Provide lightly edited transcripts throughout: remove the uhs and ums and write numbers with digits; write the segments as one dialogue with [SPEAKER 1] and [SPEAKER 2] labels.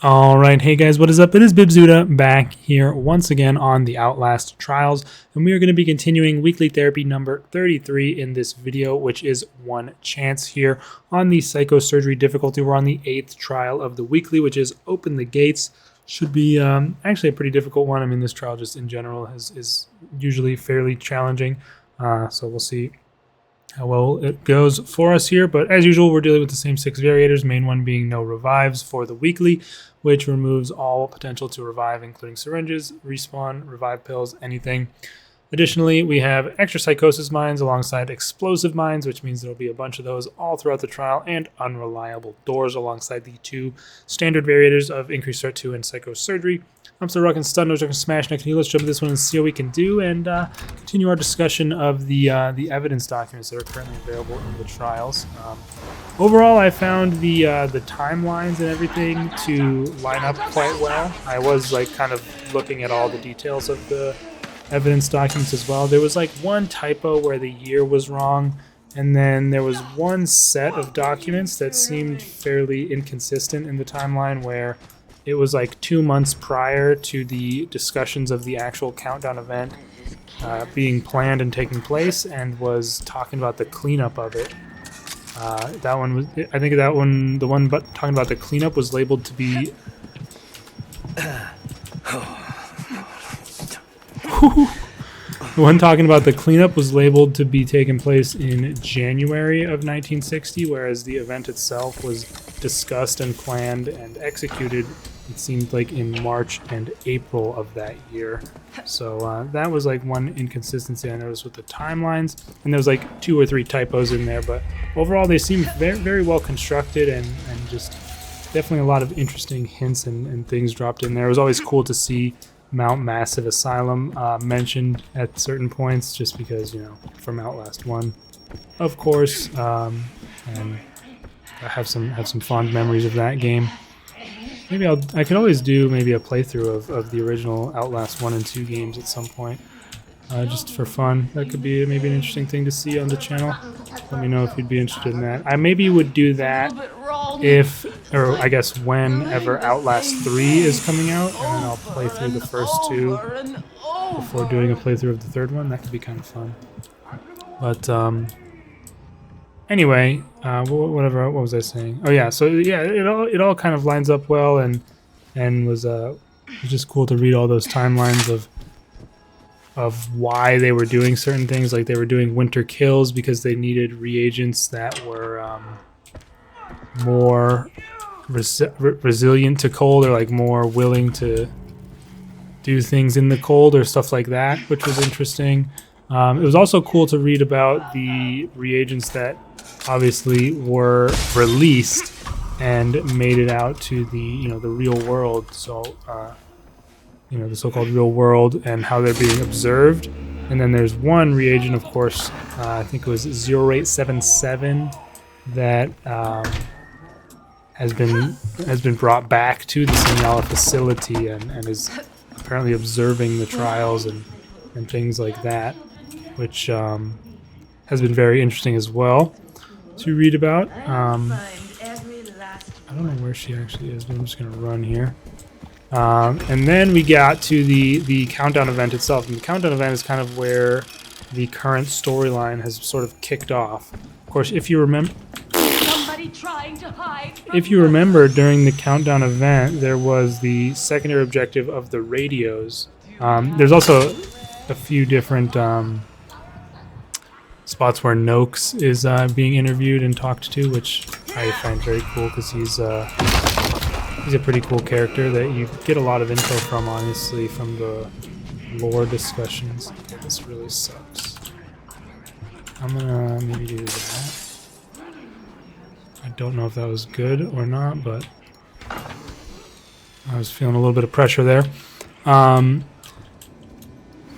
[SPEAKER 1] Alright, hey guys, what is up? It is Bibzuda back here once again on the Outlast trials, and we are going to be continuing weekly therapy number 33 in this video, which is one chance here on the psychosurgery difficulty. We're on the 8th trial of the weekly, which is Open the Gates. Should be actually a pretty difficult one. I mean, this trial just in general is usually fairly challenging, so we'll see how well it goes for us here. But as usual, we're dealing with the same 6 variators, main one being no revives for the weekly, which removes all potential to revive, including syringes, respawn, revive pills, anything. Additionally, we have extra psychosis mines alongside explosive mines, which means there'll be a bunch of those all throughout the trial, and unreliable doors alongside the 2 standard variators of increased threat 2 and psychosurgery. I'm still rocking stun, no joking, smash neck. Let's jump into this one and see what we can do, and continue our discussion of the evidence documents that are currently available in the trials. Overall, I found the timelines and everything to line up quite well. I was kind of looking at all the details of the evidence documents as well. There was one typo where the year was wrong, and then there was one set of documents that seemed fairly inconsistent in the timeline where it was 2 months prior to the discussions of the actual countdown event being planned and taking place, and was talking about the cleanup of it. That one was, I think that one, the one talking about the cleanup was labeled to be the one talking about the cleanup was labeled to be taking place in January of 1960, whereas the event itself was discussed and planned and executed, it seemed like, in March and April of that year. So that was one inconsistency I noticed with the timelines, and there was 2 or 3 typos in there, but overall they seemed very, very well constructed, and just definitely a lot of interesting hints and things dropped in there. It was always cool to see Mount Massive Asylum mentioned at certain points, just because, from Outlast 1, of course, and I have some fond memories of that game. Maybe I could always do maybe a playthrough of the original Outlast 1 and 2 games at some point, just for fun. That could be maybe an interesting thing to see on the channel. Let me know if you'd be interested in that. I maybe would do that if, or I guess whenever Outlast 3 is coming out, and then I'll play through the first 2 before doing a playthrough of the 3rd one. That could be kind of fun. But anyway, whatever. What was I saying? Oh yeah, so yeah, it all kind of lines up well, and was just cool to read all those timelines of why they were doing certain things. Like they were doing winter kills because they needed reagents that were more resilient to cold, or more willing to do things in the cold or stuff like that, which was interesting. It was also cool to read about the reagents that obviously were released and made it out to the the real world. So the so-called real world, and how they're being observed. And then there's one reagent, of course, I think it was 0877, that has been brought back to the Signala facility and is apparently observing the trials and things like that, which has been very interesting as well to read about. I don't know where she actually is, but I'm just going to run here. And then we got to the countdown event itself. And the countdown event is kind of where the current storyline has sort of kicked off. Of course, if you remember, during the countdown event, there was the secondary objective of the radios. There's also a few different spots where Noakes is being interviewed and talked to, which I find very cool, because he's a pretty cool character that you get a lot of info from, honestly, from the lore discussions. Okay, this really sucks. I'm gonna maybe do that. I don't know if that was good or not, but I was feeling a little bit of pressure there. What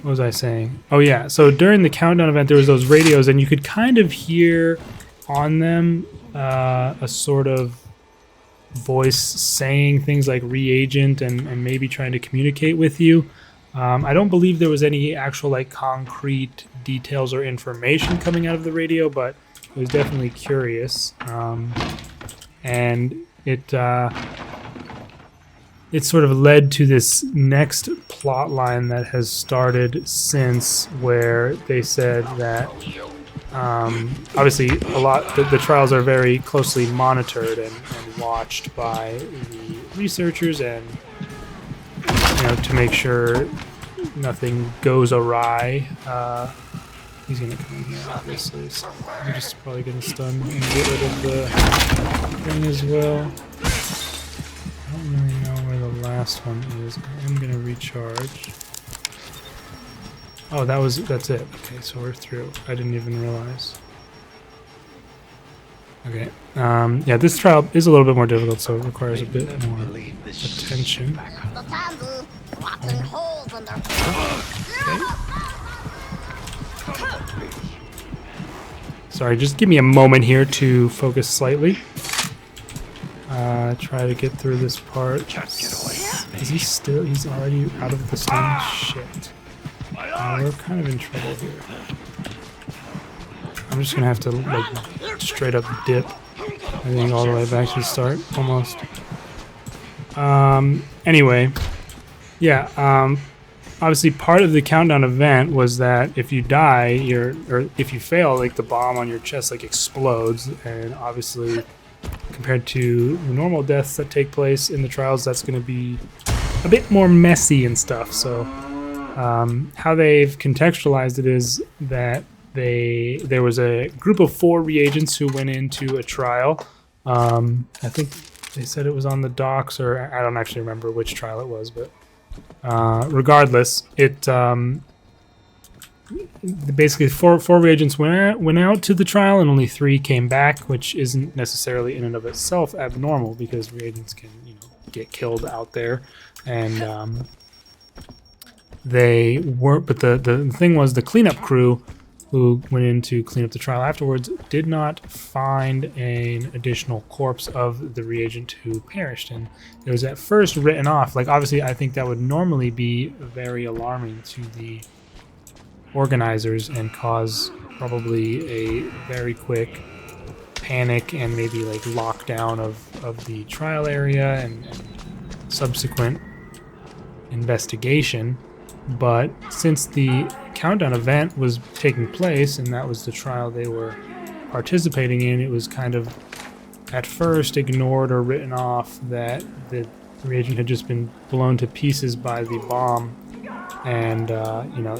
[SPEAKER 1] was I saying? Oh yeah, so during the countdown event there was those radios, and you could kind of hear on them a sort of voice saying things like reagent and maybe trying to communicate with you. I don't believe there was any actual concrete details or information coming out of the radio, but it was definitely curious. And it it sort of led to this next plot line that has started since, where they said that obviously the trials are very closely monitored and watched by the researchers, and to make sure nothing goes awry. He's gonna come in here, obviously, so I'm just probably gonna stun and get rid of the thing as well. I don't really know where the last one is. I'm gonna recharge. Oh, that's it. Okay, so we're through. I didn't even realize. Okay. Yeah, this trial is a little bit more difficult, so it requires a bit more attention. Sorry, just give me a moment here to focus slightly. Try to get through this part. Is he still? He's already out of the stone? Shit. We're kind of in trouble here. I'm just gonna have to like straight up dip. I think all the way back to the start, almost. Anyway, yeah. Obviously, part of the countdown event was that if you die, or if you fail, like the bomb on your chest like explodes, and obviously, compared to the normal deaths that take place in the trials, that's going to be a bit more messy and stuff. So, how they've contextualized it is that there was a group of 4 reagents who went into a trial. I think they said it was on the docks, or I don't actually remember which trial it was, but regardless, it basically four reagents went out to the trial, and only 3 came back, which isn't necessarily in and of itself abnormal, because reagents can get killed out there, and they were. But the thing was, the cleanup crew who went in to clean up the trial afterwards did not find an additional corpse of the reagent who perished, and it was at first written off. Like, obviously, I think that would normally be very alarming to the organizers and cause probably a very quick panic and maybe like lockdown of the trial area and subsequent investigation. But since the countdown event was taking place, and that was the trial they were participating in, it was kind of at first ignored or written off that the reagent had just been blown to pieces by the bomb, and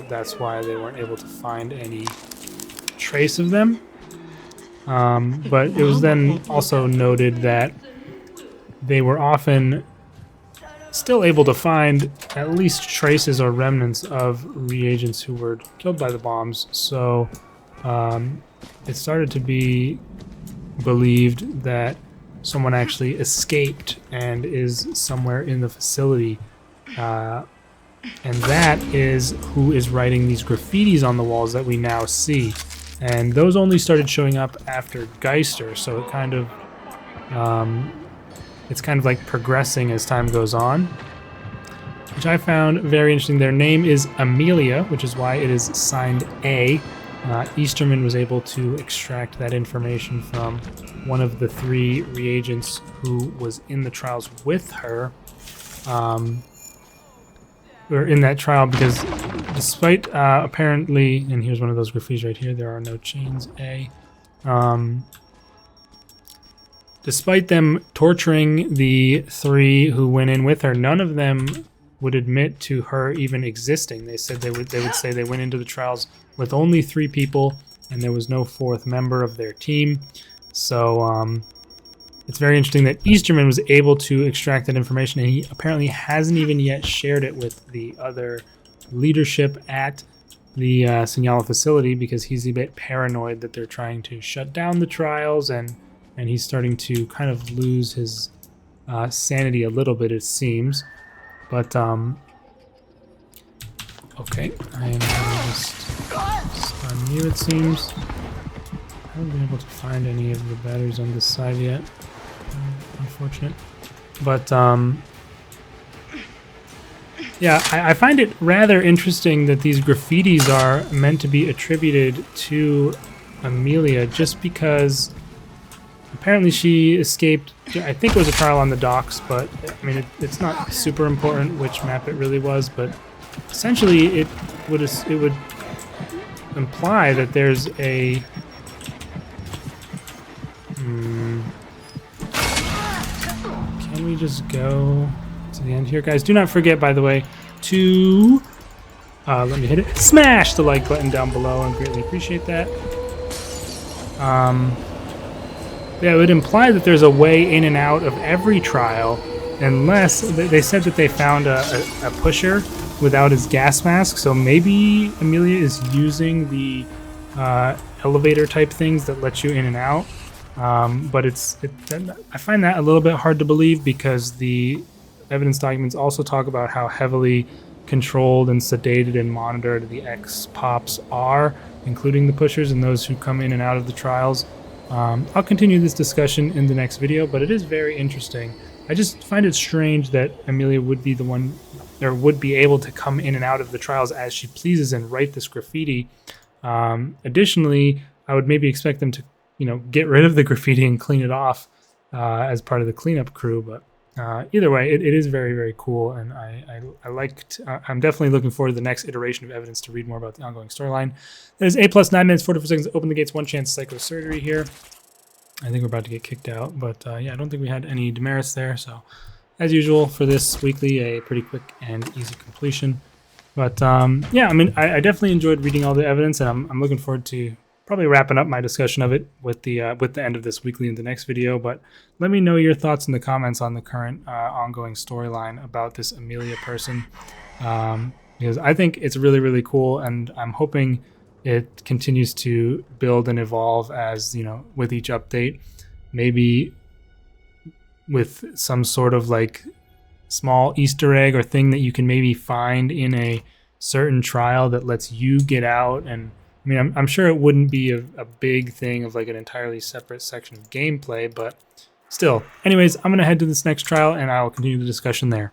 [SPEAKER 1] that's why they weren't able to find any trace of them. But it was then also noted that they were often still able to find at least traces or remnants of reagents who were killed by the bombs. So it started to be believed that someone actually escaped and is somewhere in the facility. And that is who is writing these graffitis on the walls that we now see. And those only started showing up after Geister, so it kind of it's kind of like progressing as time goes on, which I found very interesting. Their name is Amelia, which is why it is signed A. Easterman was able to extract that information from one of the 3 reagents who was in the trials with her, or in that trial, because despite apparently, and here's one of those graffitis right here, there are no chains, A. Despite them torturing the 3 who went in with her, none of them would admit to her even existing. They said they would say they went into the trials with only 3 people, and there was no 4th member of their team. So it's very interesting that Easterman was able to extract that information, and he apparently hasn't even yet shared it with the other leadership at the Signala facility, because he's a bit paranoid that they're trying to shut down the trials, and he's starting to kind of lose his sanity a little bit, it seems. But, okay, I am going to just stun you, it seems. I haven't been able to find any of the batteries on this side yet. Unfortunate. But, yeah, I find it rather interesting that these graffitis are meant to be attributed to Amelia, just because Apparently she escaped, I think it was a trial on the docks, but I mean, it's not super important which map it really was, but essentially it would imply that there's a... Can we just go to the end here? Guys, do not forget, by the way, to... let me hit it. Smash the like button down below. I greatly appreciate that. Yeah, it would imply that there's a way in and out of every trial, unless they said that they found a pusher without his gas mask. So maybe Amelia is using the elevator type things that let you in and out. But I find that a little bit hard to believe because the evidence documents also talk about how heavily controlled and sedated and monitored the ex-pops are, including the pushers and those who come in and out of the trials. I'll continue this discussion in the next video, but it is very interesting. I just find it strange that Amelia would be the one, or would be able to come in and out of the trials as she pleases and write this graffiti. Additionally, I would maybe expect them to, get rid of the graffiti and clean it off as part of the cleanup crew, but either way, it is very, very cool, and I'm definitely looking forward to the next iteration of evidence to read more about the ongoing storyline. That is 8 + 9 minutes, 44 seconds. Open the gates, 1 chance psychosurgery here. I think we're about to get kicked out, but yeah, I don't think we had any demerits there, so as usual for this weekly, a pretty quick and easy completion. But yeah, I mean, I definitely enjoyed reading all the evidence, and I'm looking forward to probably wrapping up my discussion of it with the end of this weekly in the next video. But let me know your thoughts in the comments on the current ongoing storyline about this Amelia person, because I think it's really, really cool, and I'm hoping it continues to build and evolve as, with each update, maybe with some sort of like small Easter egg or thing that you can maybe find in a certain trial that lets you get out. And I mean, I'm sure it wouldn't be a big thing of like an entirely separate section of gameplay, but still. Anyways, I'm going to head to this next trial and I'll continue the discussion there.